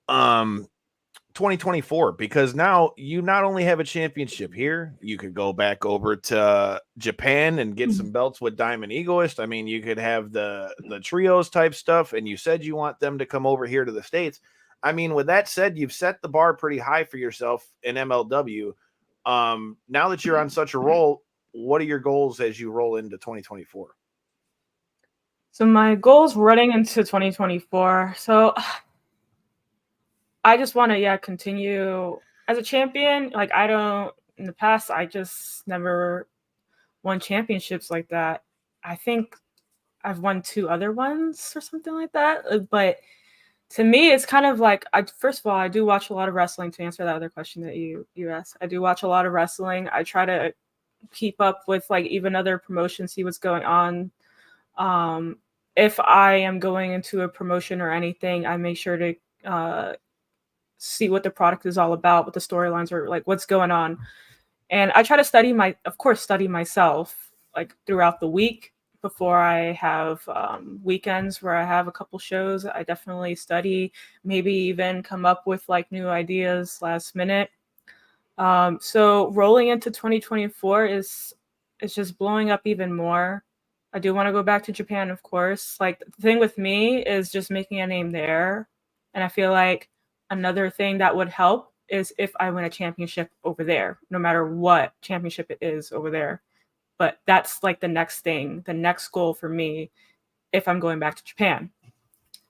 2024? Because now you not only have a championship here, you could go back over to Japan and get some belts with Diamond Egoist. I mean, you could have the trios type stuff, and you said you want them to come over here to the States. I mean, with that said, you've set the bar pretty high for yourself in MLW. Now that you're on such a roll, what are your goals as you roll into 2024? So my goals running into 2024. So I just want to, continue as a champion. Like in the past, I just never won championships like that. I think I've won 2 other ones or something like that. But to me, it's kind of like, first of all, I do watch a lot of wrestling, to answer that other question that you asked. I do watch a lot of wrestling. I try to keep up with like even other promotions, see what's going on. If I am going into a promotion or anything, I make sure to see what the product is all about, what the storylines are, like what's going on. And I try to study myself like throughout the week before I have weekends where I have a couple shows. I definitely study, maybe even come up with like new ideas last minute. So rolling into 2024 is just blowing up even more. I do want to go back to Japan, of course. Like the thing with me is just making a name there. And I feel like another thing that would help is if I win a championship over there, no matter what championship it is over there. But that's like the next thing, the next goal for me if I'm going back to Japan.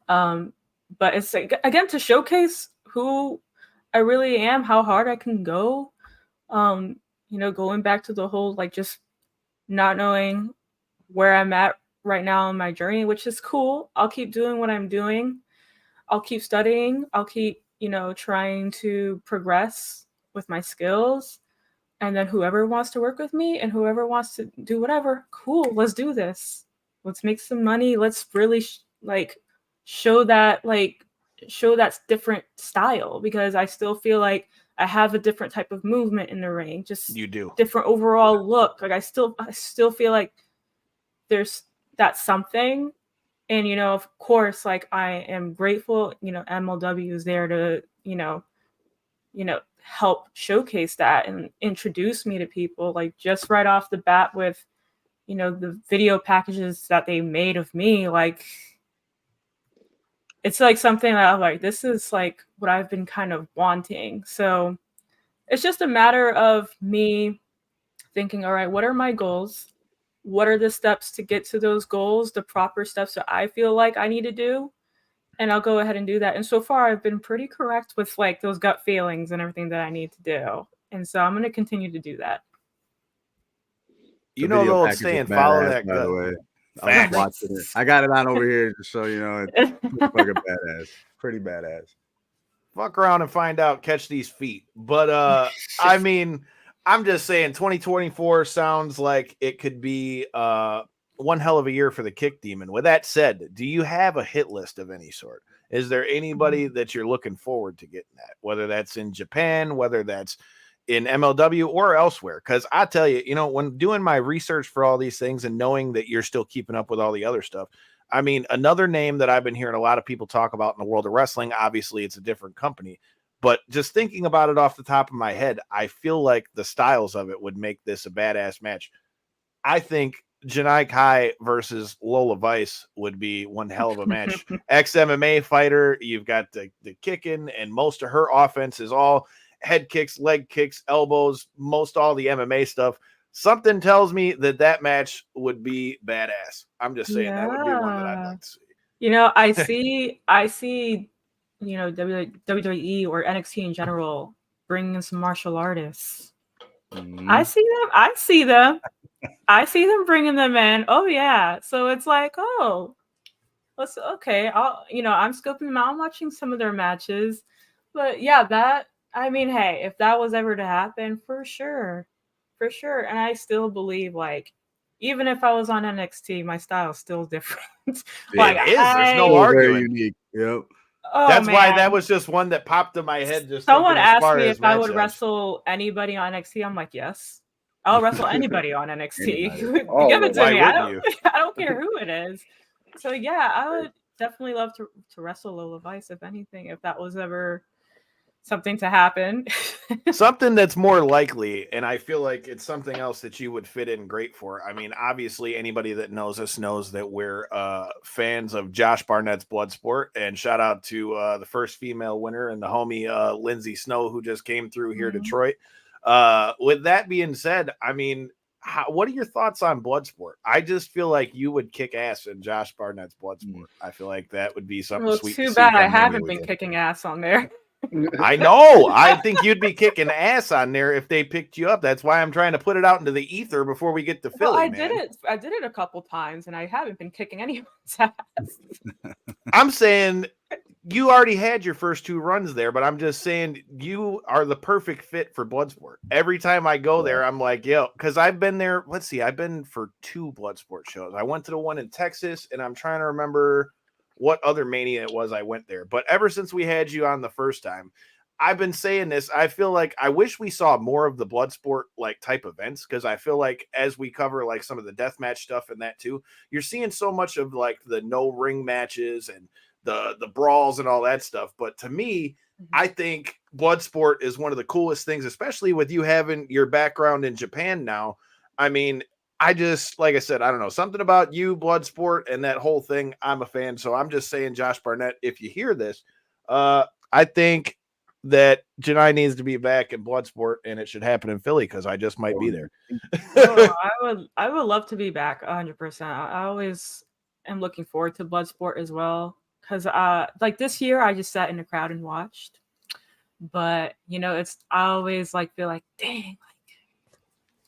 But it's like, again, to showcase who I really am, how hard I can go. Going back to the whole like just not knowing where I'm at right now in my journey, which is cool. I'll keep doing what I'm doing. I'll keep studying. I'll keep, trying to progress with my skills. And then whoever wants to work with me and whoever wants to do whatever, cool, let's do this. Let's make some money. Let's really show that different style, because I still feel like I have a different type of movement in the ring. Just You do. different overall look. Like I still feel like that's something. And, of course, like I am grateful, MLW is there to, help showcase that and introduce me to people, like just right off the bat with, the video packages that they made of me. Like, it's like something that I'm like, this is like what I've been kind of wanting. So it's just a matter of me thinking, all right, what are my goals? What are the steps to get to those goals, the proper steps that I feel like I need to do? And I'll go ahead and do that. And so far, I've been pretty correct with like those gut feelings and everything that I need to do. And so I'm going to continue to do that. You know the old saying, follow that gut. By the way, I was watching it. I got it on over here just so you know. It's fucking badass. Pretty badass. Fuck around and find out. Catch these feet. But I mean, I'm just saying 2024 sounds like it could be one hell of a year for the Kick Demon. With that said, do you have a hit list of any sort? Is there anybody that you're looking forward to getting at, whether that's in Japan, whether that's in MLW or elsewhere? Because I tell you, when doing my research for all these things and knowing that you're still keeping up with all the other stuff, I mean, another name that I've been hearing a lot of people talk about in the world of wrestling, obviously it's a different company, but just thinking about it off the top of my head, I feel like the styles of it would make this a badass match. I think Janai Kai versus Lola Vice would be one hell of a match. Ex-MMA fighter, you've got the kicking, and most of her offense is all head kicks, leg kicks, elbows, most all the MMA stuff. Something tells me that match would be badass. I'm just saying that would be one that I'd like to see. I see, WWE or NXT in general bringing in some martial artists. Mhm. I see them. I see them bringing them in. Oh yeah. So it's like, I'm scoping them out. I'm watching some of their matches, but yeah, hey, if that was ever to happen, for sure. And I still believe, like, even if I was on NXT, my style is still different. Like, it is. There's no Very arguing. unique. Yep. Oh, That's why man. that was just one that popped in my head. Just Someone thinking as asked far me as if I would matchups. wrestle anybody on NXT. I'm like, yes. I'll wrestle anybody on NXT. Anybody. Give it to Why me. wouldn't I don't care who it is. So yeah, I would definitely love to wrestle Lola Vice, if anything, if that was ever something to happen. Something that's more likely, and I feel like it's something else that you would fit in great for. I mean, obviously, anybody that knows us knows that we're fans of Josh Barnett's Bloodsport, and shout out to the first female winner and the homie Lindsay Snow, who just came through here, Detroit. With that being said, I mean, what are your thoughts on Bloodsport? I just feel like you would kick ass in Josh Barnett's Bloodsport. I feel like that would be something Well, sweet. too to bad see I come haven't anyway. been kicking ass on there. I know. I think you'd be kicking ass on there if they picked you up. That's why I'm trying to put it out into the ether before we get to Philly. Well, I did it a couple times, and I haven't been kicking anyone's ass. I'm saying you already had your first 2 runs there, but I'm just saying you are the perfect fit for Bloodsport. Every time I go there, I'm like, yo, because I've been there. Let's see, I've been for 2 Bloodsport shows. I went to the one in Texas, and I'm trying to remember what other Mania it was I went there. But ever since we had you on the first time, I've been saying this. I feel like I wish we saw more of the Bloodsport like type events, because I feel like as we cover like some of the deathmatch stuff and that too, you're seeing so much of like the no ring matches and the brawls and all that stuff. But to me, I think Bloodsport is one of the coolest things, especially with you having your background in Japan now. I mean, I just, like I said, I don't know, something about you, Bloodsport, and that whole thing. I'm a fan. So I'm just saying, Josh Barnett, if you hear this, I think that Janai needs to be back in Bloodsport, and it should happen in Philly, because I just might be there. I would love to be back 100%. I always am looking forward to Bloodsport as well, because like this year I just sat in the crowd and watched. But I always like feel like, dang,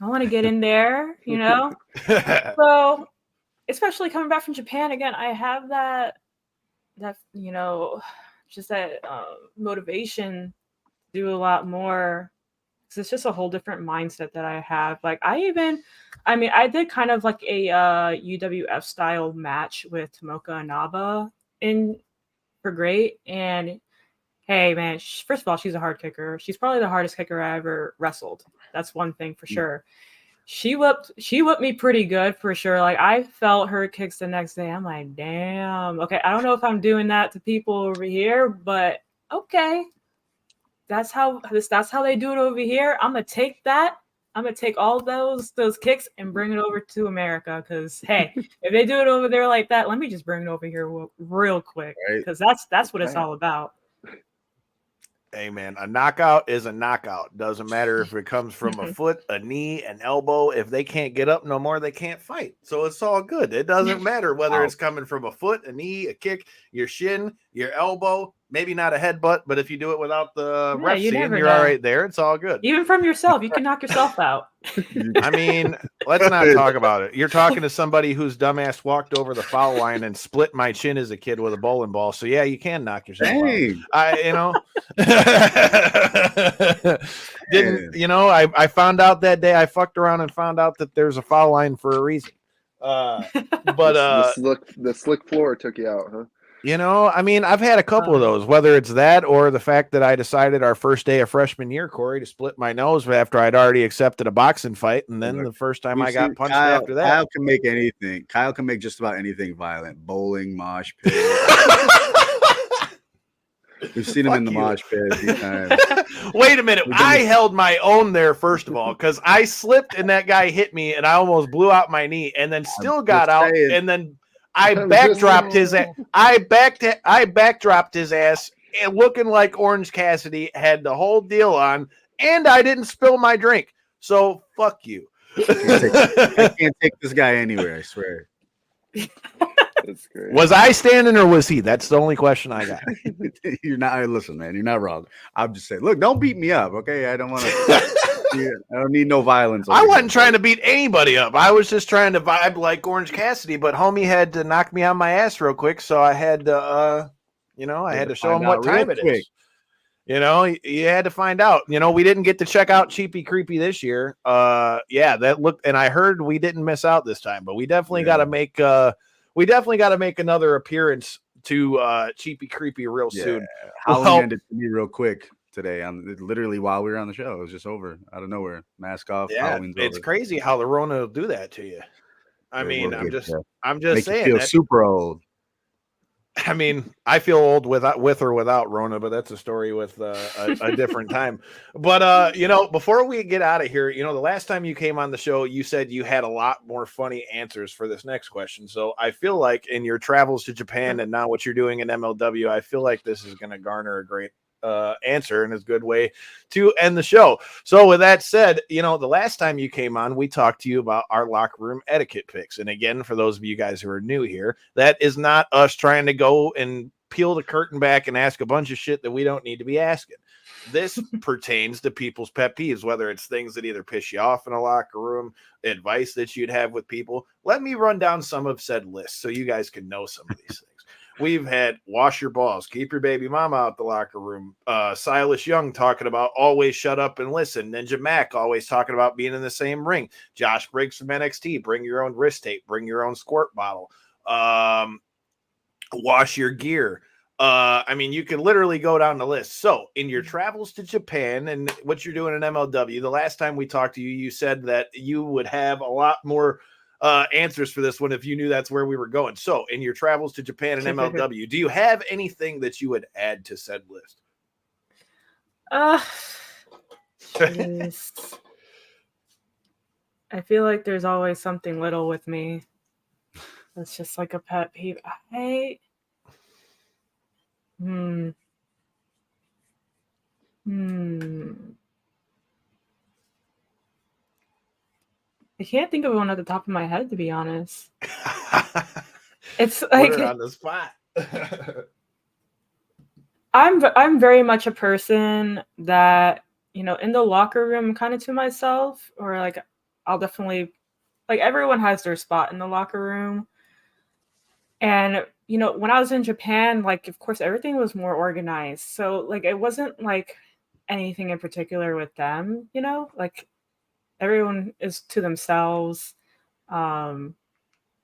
I want to get in there, So, especially coming back from Japan again, I have that just that motivation to do a lot more. Because it's just a whole different mindset that I have. Like, I did kind of like a UWF style match with Tomoka Inaba for Great. And hey, man, first of all, she's a hard kicker. She's probably the hardest kicker I ever wrestled. That's one thing for sure. She whipped me pretty good for sure. Like, I felt her kicks the next day. I'm like, damn. Okay, I don't know if I'm doing that to people over here, but okay. That's how they do it over here. I'm gonna take that. I'm gonna take all those kicks and bring it over to America. Because hey, if they do it over there like that, let me just bring it over here real quick. Because that's what it's all about. Hey, man, a knockout is a knockout. Doesn't matter if it comes from a foot, a knee, an elbow. If they can't get up no more, they can't fight. So it's all good. It doesn't matter whether it's coming from a foot, a knee, a kick, your shin, your elbow. Maybe not a headbutt, but if you do it without the ref seeing, you're all right there. It's all good. Even from yourself, you can knock yourself out. I mean, let's not talk about it. You're talking to somebody whose dumbass walked over the foul line and split my chin as a kid with a bowling ball. So yeah, you can knock yourself out. I found out that day, I fucked around and found out that there's a foul line for a reason. But the slick floor took you out, huh? you know, I mean, I've had a couple of those, whether it's that or the fact that I decided our first day of freshman year, Corey, to split my nose after I'd already accepted a boxing fight. And then the first time I got punched after that. Kyle can make anything. Kyle can make just about anything violent. Bowling, mosh pit. We've seen him in the mosh pit a few times. Wait a minute. I held my own there, first of all, because I slipped and that guy hit me and I almost blew out my knee and then still got out. And then I backdropped his ass. I backdropped his ass and looking like Orange Cassidy, had the whole deal on, and I didn't spill my drink. So fuck you. I can't take this guy anywhere, I swear. That's great. Was I standing or was he? That's the only question I got. You're not. Listen, man, you're not wrong. I'm just saying. Look, don't beat me up, okay? I don't want to. I don't need no violence. I wasn't trying to beat anybody up. I was just trying to vibe like Orange Cassidy, but homie had to knock me on my ass real quick, so I had to, I had to show him what time it is. You know, you had to find out. You know, we didn't get to check out Cheapy Creepy this year. Yeah, that looked, and I heard we didn't miss out this time, but we definitely got to make. We definitely got to make another appearance to Cheapy Creepy real soon. Halloween ended to me real quick today. Literally while we were on the show, it was just over out of nowhere. Mask off. Yeah, Halloween's it's over. crazy how the Rona will do that to you. I mean, I'm just Make saying. You feel super old. I mean, I feel old with or without Rona, but that's a story with a different time. But before we get out of here, the last time you came on the show, you said you had a lot more funny answers for this next question. So I feel like in your travels to Japan and now what you're doing in MLW, I feel like this is going to garner a great answer and is a good way to end the show. So with that said, the last time you came on, we talked to you about our locker room etiquette picks. And again, for those of you guys who are new here, that is not us trying to go and peel the curtain back and ask a bunch of shit that we don't need to be asking. This pertains to people's pet peeves, whether it's things that either piss you off in a locker room, advice that you'd have with people. Let me run down some of said lists so you guys can know some of these things. We've had wash your balls, keep your baby mama out the locker room. Silas Young talking about always shut up and listen. Ninja Mac always talking about being in the same ring. Josh Briggs from NXT, bring your own wrist tape, bring your own squirt bottle. Wash your gear. I mean, you can literally go down the list. So in your travels to Japan and what you're doing in MLW, the last time we talked to you, you said that you would have a lot more answers for this one if you knew that's where we were going. So in your travels to Japan and MLW, do you have anything that you would add to said list? I feel like there's always something little with me. That's just like a pet peeve. I can't think of one at the top of my head, to be honest. It's like put her on the spot. I'm very much a person that, in the locker room, kind of to myself, or like I'll definitely, like, everyone has their spot in the locker room. And, when I was in Japan, like, of course, everything was more organized. So, like, it wasn't like anything in particular with them, like everyone is to themselves. And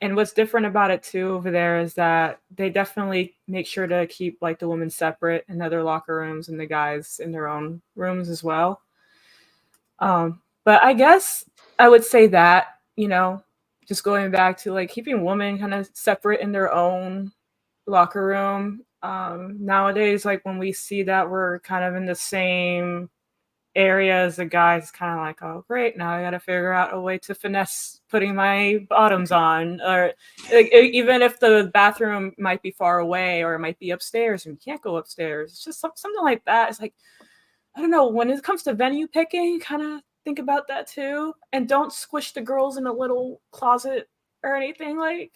what's different about it too over there is that they definitely make sure to keep like the women separate in other locker rooms and the guys in their own rooms as well. But I guess I would say that, just going back to like keeping women kind of separate in their own locker room. Nowadays, like when we see that we're kind of in the same area as the guys, kind of like, oh great, now I gotta figure out a way to finesse putting my bottoms on, or like, even if the bathroom might be far away or it might be upstairs and you can't go upstairs, it's just something like that. It's like, I don't know, when it comes to venue picking, kind of think about that too, and don't squish the girls in a little closet or anything, like,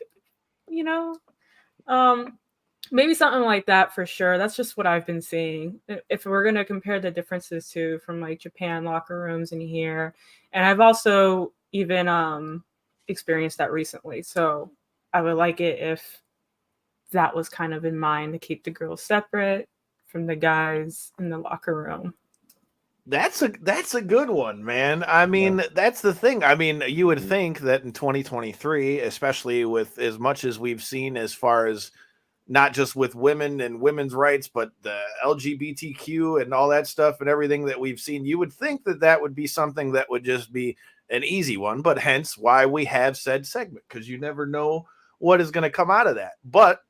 maybe something like that for sure. That's just what I've been seeing. If we're going to compare the differences too from like Japan locker rooms in here. And I've also even experienced that recently. So I would like it if that was kind of in mind, to keep the girls separate from the guys in the locker room. That's a good one, man. I mean, that's the thing. I mean, you would think that in 2023, especially with as much as we've seen as far as not just with women and women's rights, but the LGBTQ and all that stuff and everything that we've seen, you would think that that would be something that would just be an easy one, but hence why we have said segment, because you never know what is going to come out of that. But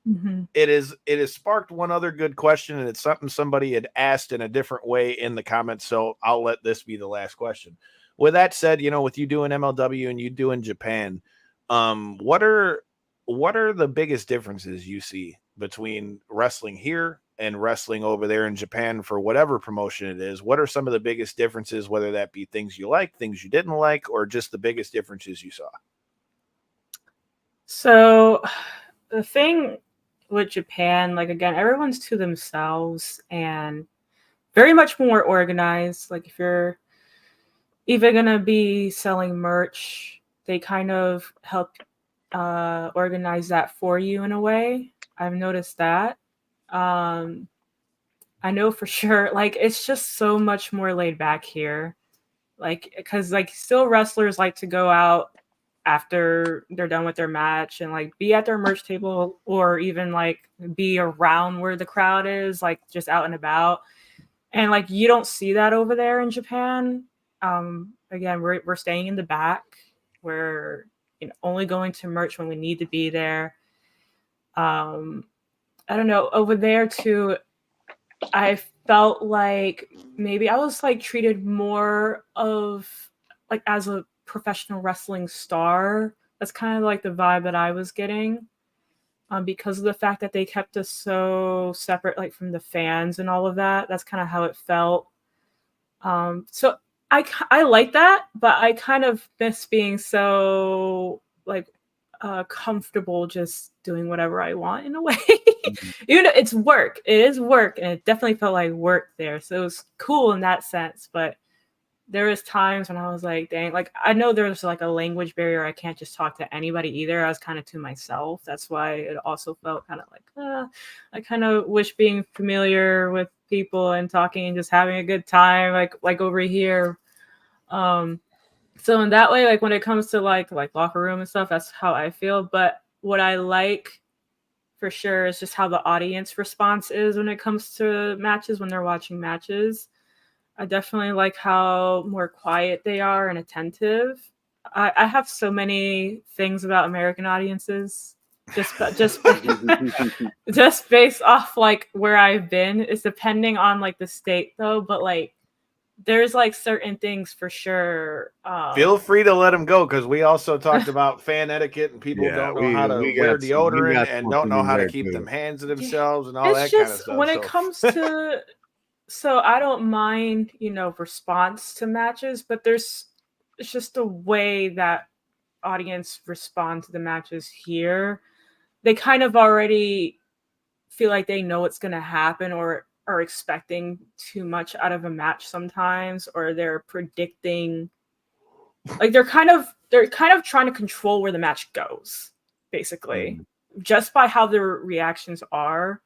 it has sparked one other good question, and it's something somebody had asked in a different way in the comments, so I'll let this be the last question. With that said, you know, with you doing MLW and you doing Japan, what are the biggest differences you see between wrestling here and wrestling over there in Japan for whatever promotion it is? What are some of the biggest differences, whether that be things you like, things you didn't like, or just the biggest differences you saw? So the thing with Japan, like again, everyone's to themselves and very much more organized. Like if you're even gonna be selling merch, they kind of help organize that for you in a way. I've noticed that. I know for sure, like it's just so much more laid back here. Like, because like still wrestlers like to go out after they're done with their match and like be at their merch table or even like be around where the crowd is, like just out and about. And like you don't see that over there in Japan. Again, we're staying in the back. We're only going to merch when we need to be there. I don't know, over there too, I felt like maybe I was like treated more of like as a professional wrestling star. That's kind of like the vibe that I was getting, because of the fact that they kept us so separate, like from the fans and all of that. That's kind of how it felt. So I like that, but I kind of miss being so like comfortable just doing whatever I want in a way. Even though it's work, it is work, and it definitely felt like work there. So it was cool in that sense, but there was times when I was like, dang, like I know there's like a language barrier. I can't just talk to anybody either. I was kind of to myself. That's why it also felt kind of like, I kind of wish being familiar with people and talking and just having a good time, like over here. So in that way, like when it comes to like locker room and stuff, that's how I feel. But what I like for sure is just how the audience response is when it comes to matches, when they're watching matches. I definitely like how more quiet they are and attentive. I have so many things about American audiences, just just based off like where I've been. It's depending on like the state though, but like there's like certain things for sure. Feel free to let them go, because we also talked about fan etiquette and people don't know how to wear deodorant and don't know how to keep them hands to themselves and all that kind of stuff. When it comes to so I don't mind, response to matches, but it's just the way that audience respond to the matches here. They kind of already feel like they know what's going to happen or are expecting too much out of a match sometimes, or they're predicting, like they're kind of trying to control where the match goes, basically, just by how their reactions are.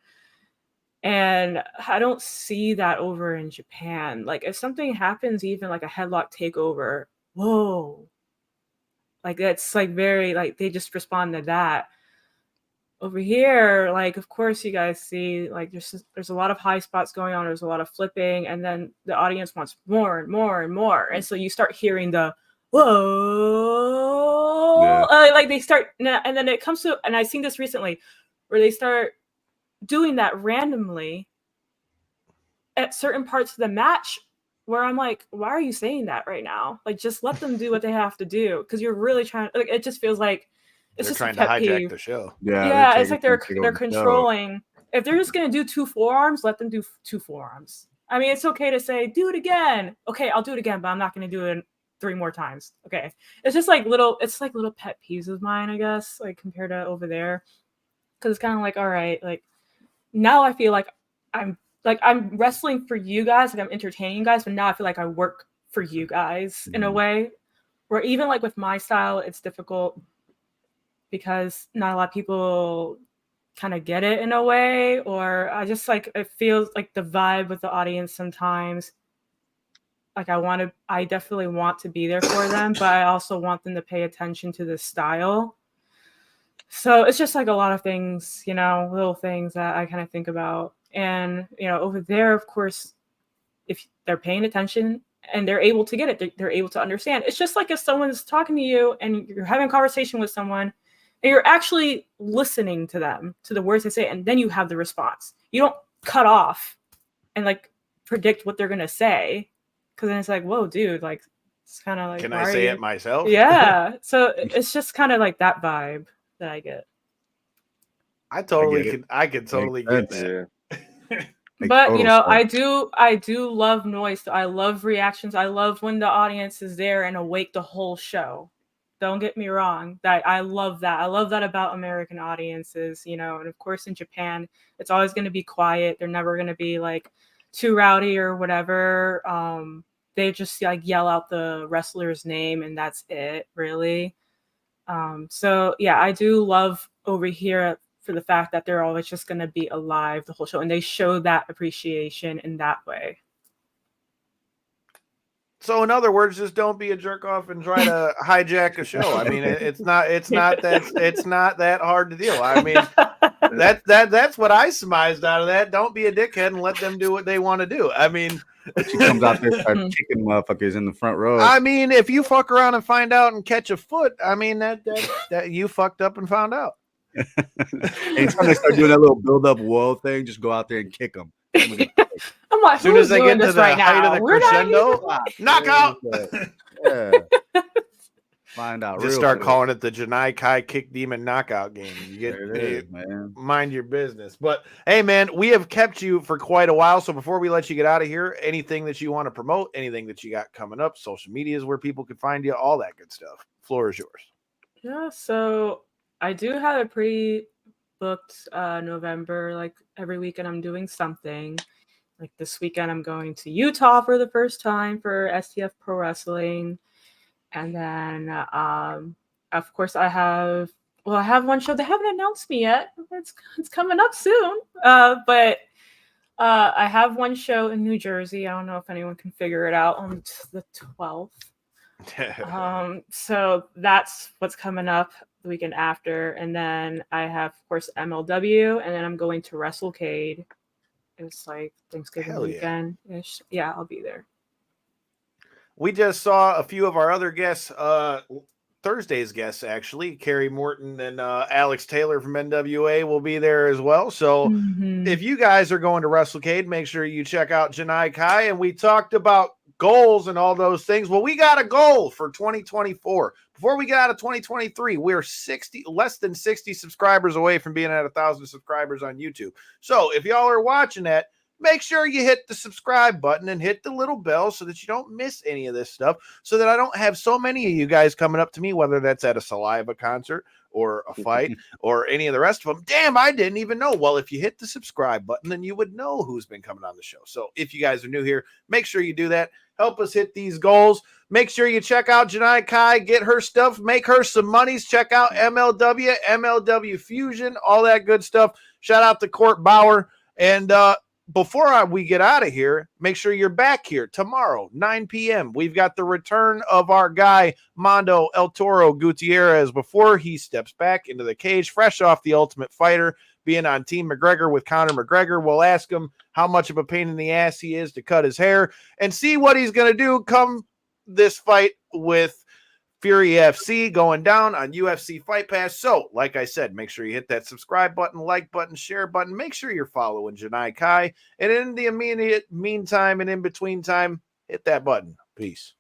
And I don't see that over in Japan. Like if something happens, even like a headlock takeover, whoa. Like it's like very like they just respond to that. Over here, like of course you guys see like there's a lot of high spots going on, there's a lot of flipping, and then the audience wants more and more and more. And so you start hearing the whoa, like they start, and then it comes to, and I've seen this recently where they start doing that randomly at certain parts of the match where I'm like, why are you saying that right now? Like, just let them do what they have to do, because you're really trying. Like, it just feels like it's they're just trying to hijack the show. Yeah, it's like they're controlling. If they're just gonna do 2 forearms, let them do 2 forearms. I mean, it's okay to say do it again. Okay, I'll do it again, but I'm not gonna do it 3 more times. Okay, it's just like little pet peeves of mine, I guess, like compared to over there, because it's kind of like, all right, like now I feel like I'm wrestling for you guys, like I'm entertaining you guys, but now I feel like I work for you guys in a way. Where even like with my style, it's difficult because not a lot of people kind of get it in a way, or I just like it feels like the vibe with the audience sometimes like I definitely want to be there for them, but I also want them to pay attention to the style. So it's just like a lot of things, little things that I kind of think about. And, over there, of course, if they're paying attention and they're able to get it, they're able to understand. It's just like if someone's talking to you and you're having a conversation with someone and you're actually listening to them, to the words they say, and then you have the response. You don't cut off and like predict what they're going to say. Cause then it's like, whoa, dude, like, it's kind of like, can I say it myself? Yeah. So it's just kind of like that vibe that I get. I could totally get that. But I do love noise. I love reactions. I love when the audience is there and awake the whole show. Don't get me wrong. That I love that. I love that about American audiences, and of course in Japan, it's always going to be quiet. They're never going to be like too rowdy or whatever. They just like yell out the wrestler's name and that's it, really. So yeah, I do love over here for the fact that they're always just going to be alive the whole show, and they show that appreciation in that way. So in other words, just don't be a jerk off and try to hijack a show. I mean, it's not that hard to deal. I mean, that's what I surmised out of that. Don't be a dickhead and let them do what they want to do. I mean, she comes out there and starts kicking motherfuckers in the front row. I mean, if you fuck around and find out and catch a foot, I mean that you fucked up and found out. Anytime they start doing that little build up wall thing, just go out there and kick them. I'm like, as soon as they get to the right height now? of the crescendo, knockout. Yeah. Find out. Just start calling it the Janai Kai Kick Demon Knockout game. You get man. Mind your business. But hey, man, we have kept you for quite a while. So before we let you get out of here, anything that you want to promote, anything that you got coming up, social media is where people can find you, all that good stuff. Floor is yours. Yeah, so I do have a pre-booked November. Like every weekend, I'm doing something. Like this weekend, I'm going to Utah for the first time for STF Pro Wrestling. And then, of course, I have one show. They haven't announced me yet. It's coming up soon. But I have one show in New Jersey. I don't know if anyone can figure it out on the 12th. So that's what's coming up the weekend after. And then I have, of course, MLW. And then I'm going to WrestleCade. It's like Thanksgiving weekend. Yeah, I'll be there. We just saw a few of our other guests, Thursday's guests, actually. Carrie Morton and Alex Taylor from NWA will be there as well. So if you guys are going to WrestleCade, make sure you check out Janai Kai. And we talked about goals and all those things. Well, we got a goal for 2024. Before we get out of 2023, we're less than 60 subscribers away from being at 1,000 subscribers on YouTube. So if y'all are watching that, make sure you hit the subscribe button and hit the little bell so that you don't miss any of this stuff, so that I don't have so many of you guys coming up to me, whether that's at a Saliva concert or a fight or any of the rest of them. Damn, I didn't even know. Well, if you hit the subscribe button, then you would know who's been coming on the show. So if you guys are new here, make sure you do that. Help us hit these goals. Make sure you check out Janai Kai, get her stuff, make her some monies. Check out MLW, MLW Fusion, all that good stuff. Shout out to Court Bauer. And before we get out of here, make sure you're back here tomorrow, 9 p.m. We've got the return of our guy, Mondo El Toro Gutierrez, before he steps back into the cage, fresh off the Ultimate Fighter, being on Team McGregor with Conor McGregor. We'll ask him how much of a pain in the ass he is to cut his hair and see what he's going to do come this fight with Fury FC going down on UFC Fight Pass. So, like I said, make sure you hit that subscribe button, like button, share button. Make sure you're following Janai Kai. And in the immediate meantime and in between time, hit that button. Peace.